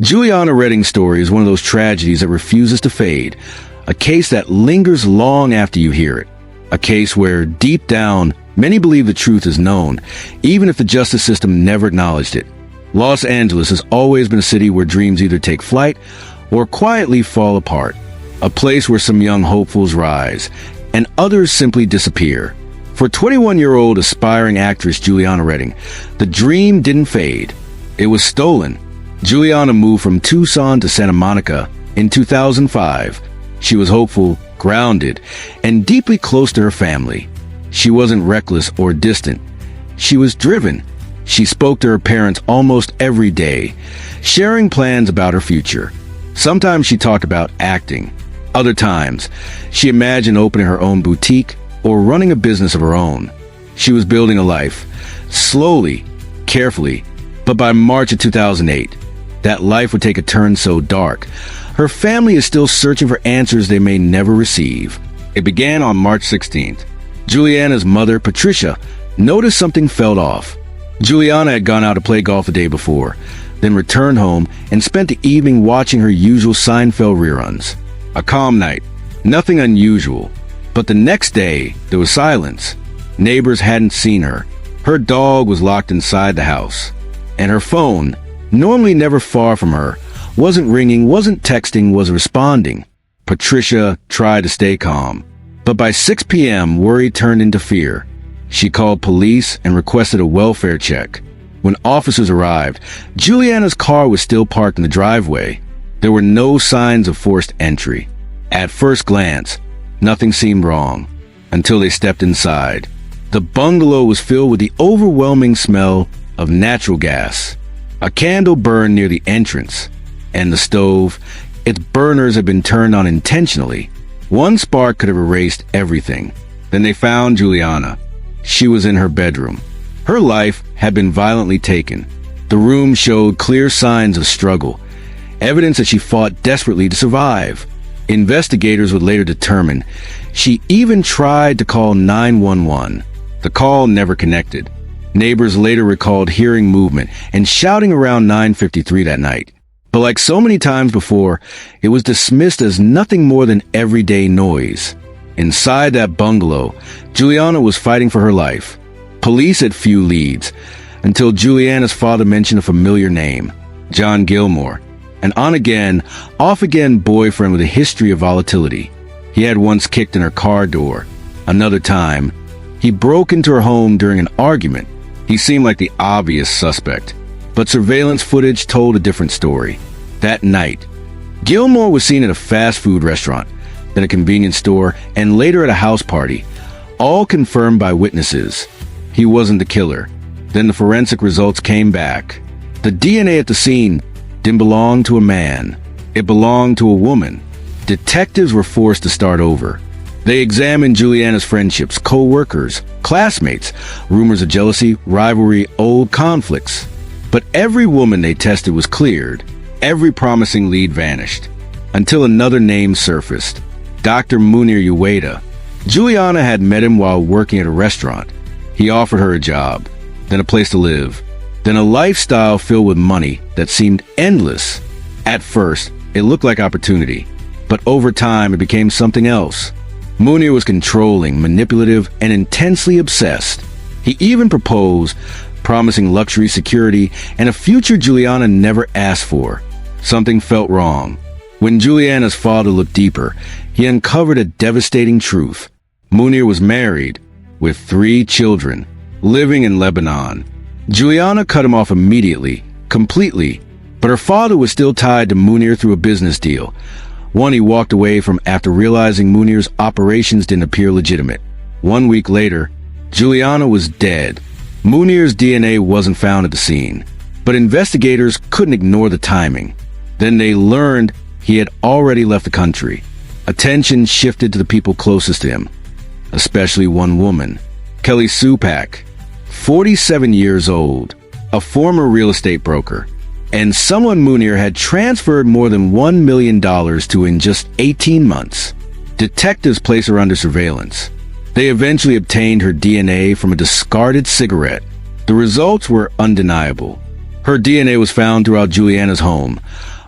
Juliana Redding's story is one of those tragedies that refuses to fade, a case that lingers long after you hear it, a case where, deep down, many believe the truth is known, even if the justice system never acknowledged it. Los Angeles has always been a city where dreams either take flight or quietly fall apart, a place where some young hopefuls rise and others simply disappear. For 21-year-old aspiring actress Juliana Redding, the dream didn't fade. It was stolen. Juliana moved from Tucson to Santa Monica in 2005. She was hopeful, grounded, and deeply close to her family. She wasn't reckless or distant. She was driven. She spoke to her parents almost every day, sharing plans about her future. Sometimes she talked about acting. Other times, she imagined opening her own boutique or running a business of her own. She was building a life, slowly, carefully, but by March of 2008, that life would take a turn so dark. Her family is still searching for answers they may never receive. It began on March 16th. Juliana's mother, Patricia, noticed something felt off. Juliana had gone out to play golf the day before, then returned home and spent the evening watching her usual Seinfeld reruns. A calm night, nothing unusual. But the next day, there was silence. Neighbors hadn't seen her. Her dog was locked inside the house. And her phone, normally never far from her, wasn't ringing, wasn't texting, was responding. Patricia tried to stay calm. But by 6 p.m., worry turned into fear. She called police and requested a welfare check. When officers arrived, Juliana's car was still parked in the driveway. There were no signs of forced entry. At first glance, nothing seemed wrong, until they stepped inside. The bungalow was filled with the overwhelming smell of natural gas. A candle burned near the entrance, and the stove, its burners had been turned on intentionally. One spark could have erased everything. Then they found Juliana. She was in her bedroom. Her life had been violently taken. The room showed clear signs of struggle, evidence that she fought desperately to survive. Investigators would later determine she even tried to call 911. The call never connected. Neighbors later recalled hearing movement and shouting around 9:53 that night. But like so many times before, it was dismissed as nothing more than everyday noise. Inside that bungalow, Juliana was fighting for her life. Police had few leads, until Juliana's father mentioned a familiar name, John Gilmore, an on-again, off-again boyfriend with a history of volatility. He had once kicked in her car door. Another time, he broke into her home during an argument. He seemed like the obvious suspect, but surveillance footage told a different story. That night, Gilmore was seen at a fast food restaurant, then a convenience store, and later at a house party, all confirmed by witnesses. He wasn't the killer. Then the forensic results came back. The DNA at the scene didn't belong to a man. It belonged to a woman. Detectives were forced to start over. They examined Juliana's friendships, co-workers, classmates, rumors of jealousy, rivalry, old conflicts. But every woman they tested was cleared. Every promising lead vanished. Until another name surfaced. Dr. Munir Uwaida. Juliana had met him while working at a restaurant. He offered her a job, then a place to live, then a lifestyle filled with money that seemed endless. At first, it looked like opportunity, but over time it became something else. Munir was controlling, manipulative, and intensely obsessed. He even proposed, promising luxury, security, and a future Juliana never asked for. Something felt wrong. When Juliana's father looked deeper, he uncovered a devastating truth. Munir was married, with 3 children, living in Lebanon. Juliana cut him off immediately, completely, but her father was still tied to Munir through a business deal, one he walked away from after realizing Munir's operations didn't appear legitimate. 1 week later, Juliana was dead. Munir's DNA wasn't found at the scene, but investigators couldn't ignore the timing. Then they learned he had already left the country. Attention shifted to the people closest to him, especially one woman, Kelly Supak, 47 years old, a former real estate broker, and someone Munir had transferred more than $1 million to in just 18 months. Detectives placed her under surveillance. They eventually obtained her DNA from a discarded cigarette. The results were undeniable. Her DNA was found throughout Juliana's home,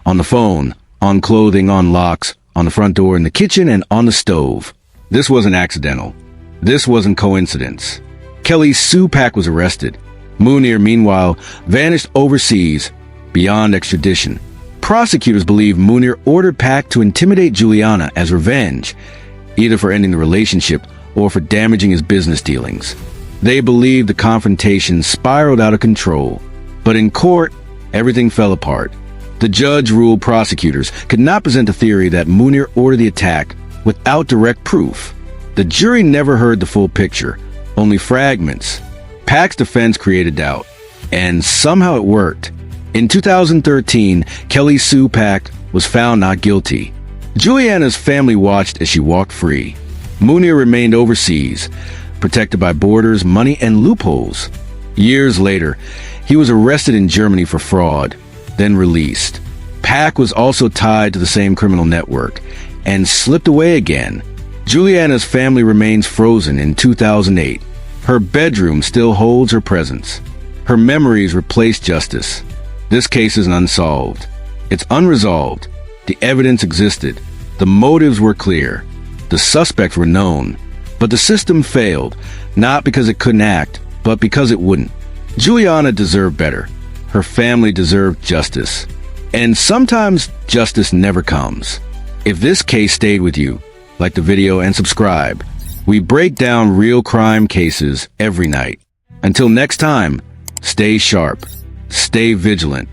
On the phone, on clothing, on locks, on the front door, in the kitchen, and on the stove. This wasn't accidental. This wasn't coincidence. Kelly Sue Pak was arrested. Munir, meanwhile, vanished overseas, beyond extradition. Prosecutors believe Munir ordered Pak to intimidate Juliana as revenge, either for ending the relationship or for damaging his business dealings. They believe the confrontation spiraled out of control. But in court, everything fell apart. The judge ruled prosecutors could not present the theory that Munir ordered the attack without direct proof. The jury never heard the full picture, only fragments. Pak's defense created doubt, and somehow it worked. In 2013, Kelly Sue Pak was found not guilty. Juliana's family watched as she walked free. Munir remained overseas, protected by borders, money, and loopholes. Years later, he was arrested in Germany for fraud, then released. Pak was also tied to the same criminal network and slipped away again. Juliana's family remains frozen in 2008. Her bedroom still holds her presence. Her memories replace justice. This case is unsolved. It's unresolved. The evidence existed. The motives were clear. The suspects were known. But the system failed, not because it couldn't act, but because it wouldn't. Juliana deserved better. Her family deserved justice. And sometimes justice never comes. If this case stayed with you, like the video and subscribe. We break down real crime cases every night. Until next time, stay sharp, stay vigilant,